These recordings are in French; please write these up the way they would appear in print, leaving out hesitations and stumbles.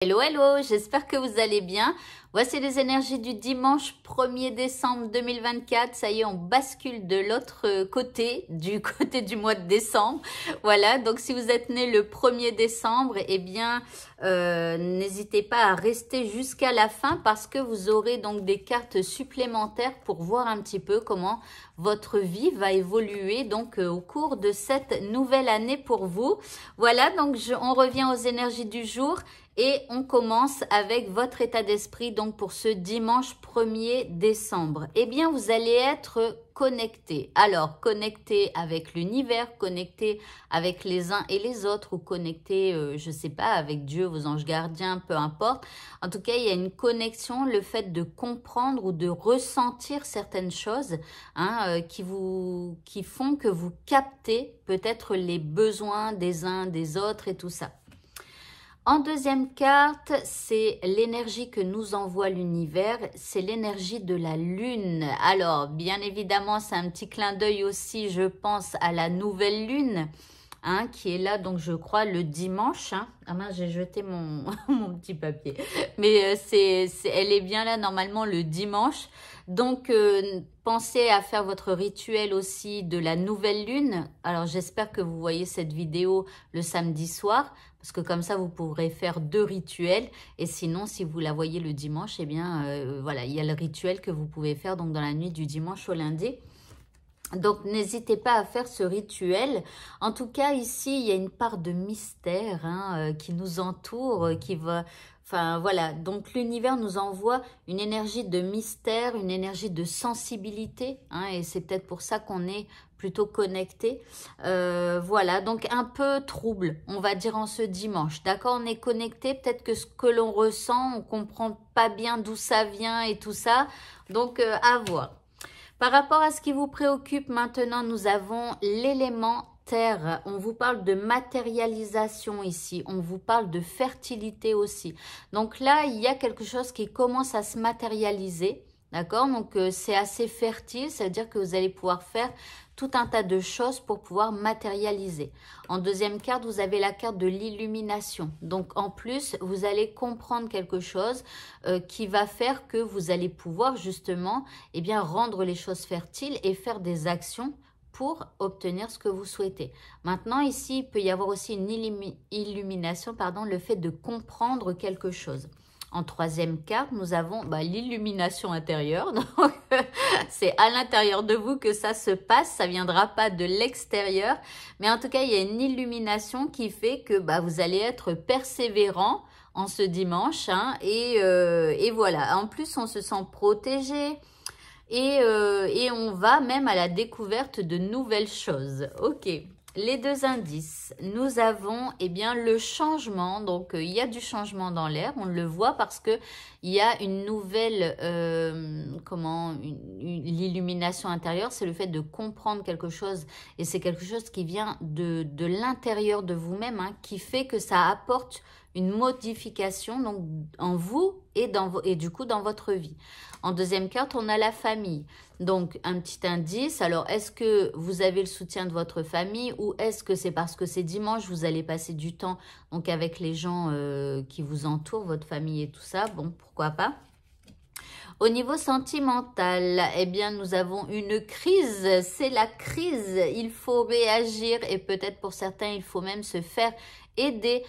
Hello, hello, j'espère que vous allez bien. Voici les énergies du dimanche 1er décembre 2024. Ça y est, on bascule de l'autre côté, du côté du mois de décembre. Voilà, donc si vous êtes né le 1er décembre, eh bien, n'hésitez pas à rester jusqu'à la fin parce que vous aurez donc des cartes supplémentaires pour voir un petit peu comment votre vie va évoluer donc au cours de cette nouvelle année pour vous. Voilà, donc on revient aux énergies du jour. Et on commence avec votre état d'esprit, donc pour ce dimanche 1er décembre. Eh bien, vous allez être connecté. Alors, connecté avec l'univers, connecté avec les uns et les autres, ou connecté, je ne sais pas, avec Dieu, vos anges gardiens, peu importe. En tout cas, il y a une connexion, le fait de comprendre ou de ressentir certaines choses qui font que vous captez peut-être les besoins des uns des autres et tout ça. En deuxième carte, c'est l'énergie que nous envoie l'univers, c'est l'énergie de la lune. Alors, bien évidemment, c'est un petit clin d'œil aussi, je pense, à la nouvelle lune, qui est là, donc je crois, le dimanche. Ah mince, j'ai jeté mon, mon petit papier. Mais elle est bien là, normalement, le dimanche. Donc, pensez à faire votre rituel aussi de la nouvelle lune. Alors, j'espère que vous voyez cette vidéo le samedi soir, parce que comme ça, vous pourrez faire 2 rituels. Et sinon, si vous la voyez le dimanche, eh bien, voilà, il y a le rituel que vous pouvez faire donc dans la nuit du dimanche au lundi. Donc, n'hésitez pas à faire ce rituel. En tout cas, ici, il y a une part de mystère qui nous entoure, qui va... Enfin, voilà. Donc, l'univers nous envoie une énergie de mystère, une énergie de sensibilité. Et c'est peut-être pour ça qu'on est plutôt connecté. Voilà. Donc, un peu trouble, on va dire, en ce dimanche. D'accord? On est connecté. Peut-être que ce que l'on ressent, on comprend pas bien d'où ça vient et tout ça. Donc, à voir. Par rapport à ce qui vous préoccupe maintenant, nous avons l'élément terre. On vous parle de matérialisation ici. On vous parle de fertilité aussi. Donc là, il y a quelque chose qui commence à se matérialiser. D'accord? Donc, c'est assez fertile. C'est-à-dire que vous allez pouvoir faire tout un tas de choses pour pouvoir matérialiser. En deuxième carte, vous avez la carte de l'illumination. Donc, en plus, vous allez comprendre quelque chose qui va faire que vous allez pouvoir justement rendre les choses fertiles et faire des actions pour obtenir ce que vous souhaitez. Maintenant, ici, il peut y avoir aussi une illumination, le fait de comprendre quelque chose. En troisième carte, nous avons l'illumination intérieure. Donc, c'est à l'intérieur de vous que ça se passe. Ça ne viendra pas de l'extérieur. Mais en tout cas, il y a une illumination qui fait que vous allez être persévérant en ce dimanche. Et voilà. En plus, on se sent protégé. Et on va même à la découverte de nouvelles choses. Ok. Les 2 indices, nous avons le changement, donc il y a du changement dans l'air, on le voit parce que il y a une nouvelle, l'illumination intérieure, c'est le fait de comprendre quelque chose et c'est quelque chose qui vient de l'intérieur de vous-même, qui fait que ça apporte une modification donc en vous et du coup dans votre vie. En deuxième carte, on a la famille. Donc, un petit indice. Alors, est-ce que vous avez le soutien de votre famille ou est-ce que c'est parce que c'est dimanche, vous allez passer du temps donc avec les gens qui vous entourent, votre famille et tout ça? Bon, pourquoi pas? Au niveau sentimental, eh bien, nous avons une crise. C'est la crise. Il faut réagir et peut-être pour certains, il faut même se faire aider.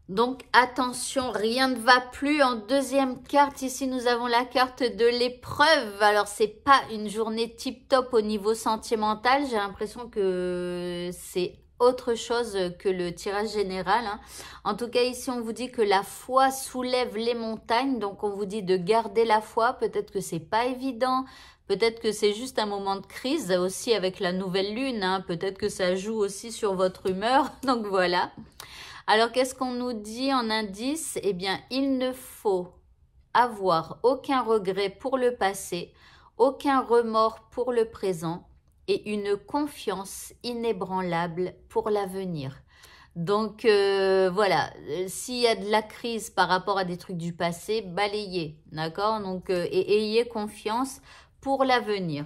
Donc, attention, rien ne va plus. En deuxième carte, ici, nous avons la carte de l'épreuve. Alors, c'est pas une journée tip-top au niveau sentimental. J'ai l'impression que c'est autre chose que le tirage général. En tout cas, ici, on vous dit que la foi soulève les montagnes. Donc, on vous dit de garder la foi. Peut-être que c'est pas évident. Peut-être que c'est juste un moment de crise aussi avec la nouvelle lune. Peut-être que ça joue aussi sur votre humeur. Donc, voilà. Alors, qu'est-ce qu'on nous dit en indice? Eh bien, il ne faut avoir aucun regret pour le passé, aucun remords pour le présent et une confiance inébranlable pour l'avenir. Donc, voilà, s'il y a de la crise par rapport à des trucs du passé, balayez, d'accord? Donc, et ayez confiance pour l'avenir.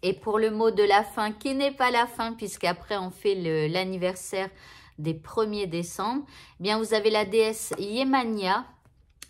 Et pour le mot de la fin, qui n'est pas la fin, puisqu'après on fait l'anniversaire des 1er décembre, eh bien vous avez la déesse Yemania.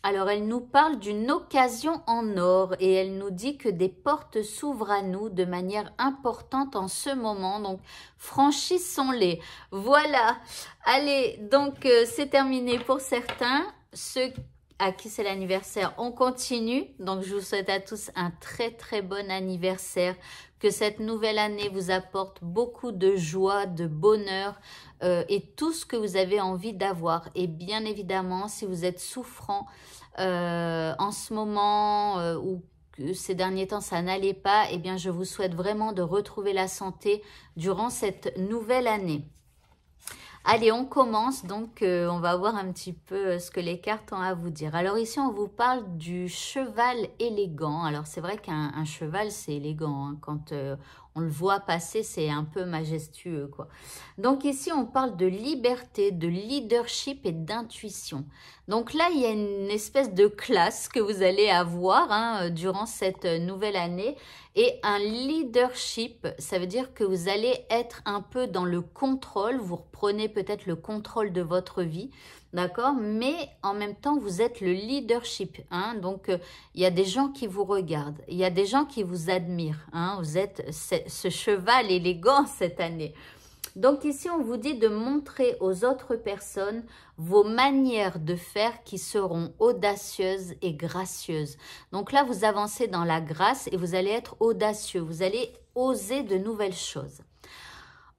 Alors, elle nous parle d'une occasion en or et elle nous dit que des portes s'ouvrent à nous de manière importante en ce moment. Donc, franchissons-les. Voilà. Allez, donc, c'est terminé pour certains. Ceux à qui c'est l'anniversaire, on continue. Donc, je vous souhaite à tous un très, très bon anniversaire. Que cette nouvelle année vous apporte beaucoup de joie, de bonheur et tout ce que vous avez envie d'avoir. Et bien évidemment, si vous êtes souffrant en ce moment ou que ces derniers temps ça n'allait pas, eh bien je vous souhaite vraiment de retrouver la santé durant cette nouvelle année. Allez, on commence, donc on va voir un petit peu ce que les cartes ont à vous dire. Alors ici, on vous parle du cheval élégant. Alors c'est vrai qu'un cheval, c'est élégant, hein. Quand on le voit passer, c'est un peu majestueux, quoi. Donc ici, on parle de liberté, de leadership et d'intuition. Donc là, il y a une espèce de classe que vous allez avoir hein, durant cette nouvelle année. Et un leadership, ça veut dire que vous allez être un peu dans le contrôle. Vous reprenez peut-être le contrôle de votre vie, d'accord? Mais en même temps, vous êtes le leadership. Hein? Donc, il y a des gens qui vous regardent. Il y a des gens qui vous admirent. Hein? Vous êtes ce cheval élégant cette année. Donc ici, on vous dit de montrer aux autres personnes vos manières de faire qui seront audacieuses et gracieuses. Donc là, vous avancez dans la grâce et vous allez être audacieux. Vous allez oser de nouvelles choses.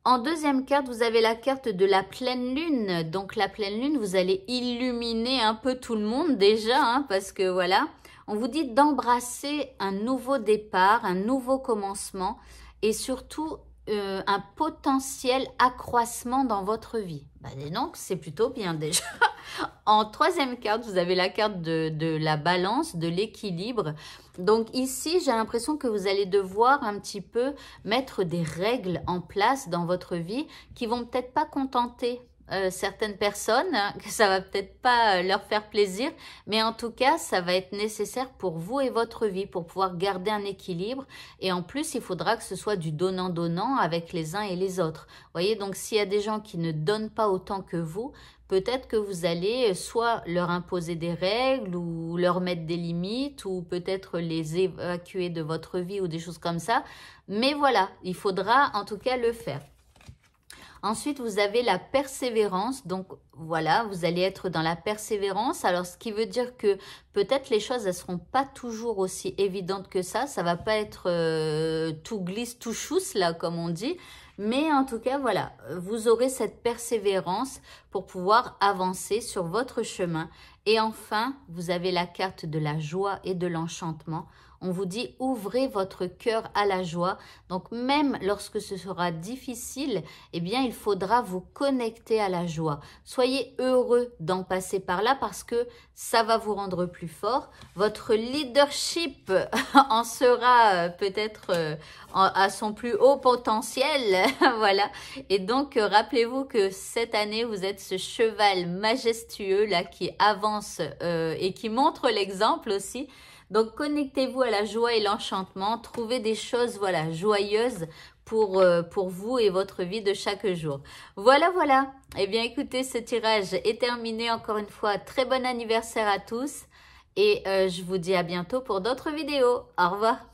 En deuxième carte, vous avez la carte de la pleine lune. Donc la pleine lune, vous allez illuminer un peu tout le monde déjà, hein, parce que voilà, on vous dit d'embrasser un nouveau départ, un nouveau commencement et surtout un potentiel accroissement dans votre vie. Bah, donc, c'est plutôt bien déjà. En troisième carte, vous avez la carte de la balance, de l'équilibre. Donc ici, j'ai l'impression que vous allez devoir un petit peu mettre des règles en place dans votre vie qui vont peut-être pas contenter certaines personnes, hein, que ça va peut-être pas leur faire plaisir, mais en tout cas, ça va être nécessaire pour vous et votre vie, pour pouvoir garder un équilibre. Et en plus, il faudra que ce soit du donnant-donnant avec les uns et les autres. Vous voyez, donc s'il y a des gens qui ne donnent pas autant que vous, peut-être que vous allez soit leur imposer des règles ou leur mettre des limites ou peut-être les évacuer de votre vie ou des choses comme ça. Mais voilà, il faudra en tout cas le faire. Ensuite, vous avez la persévérance. Donc, voilà, vous allez être dans la persévérance. Alors, ce qui veut dire que peut-être les choses, elles ne seront pas toujours aussi évidentes que ça. Ça ne va pas être tout glisse, tout chousse, là, comme on dit. Mais en tout cas, voilà, vous aurez cette persévérance pour pouvoir avancer sur votre chemin. Et enfin, vous avez la carte de la joie et de l'enchantement. On vous dit, ouvrez votre cœur à la joie. Donc, même lorsque ce sera difficile, eh bien, il faudra vous connecter à la joie. Soyez heureux d'en passer par là parce que ça va vous rendre plus fort. Votre leadership en sera peut-être à son plus haut potentiel. Voilà. Et donc, rappelez-vous que cette année, vous êtes ce cheval majestueux là qui avance et qui montre l'exemple aussi. Donc, connectez-vous à la joie et l'enchantement. Trouvez des choses, voilà, joyeuses pour vous et votre vie de chaque jour. Voilà, voilà. Eh bien, écoutez, ce tirage est terminé. Encore une fois, très bon anniversaire à tous. Et je vous dis à bientôt pour d'autres vidéos. Au revoir.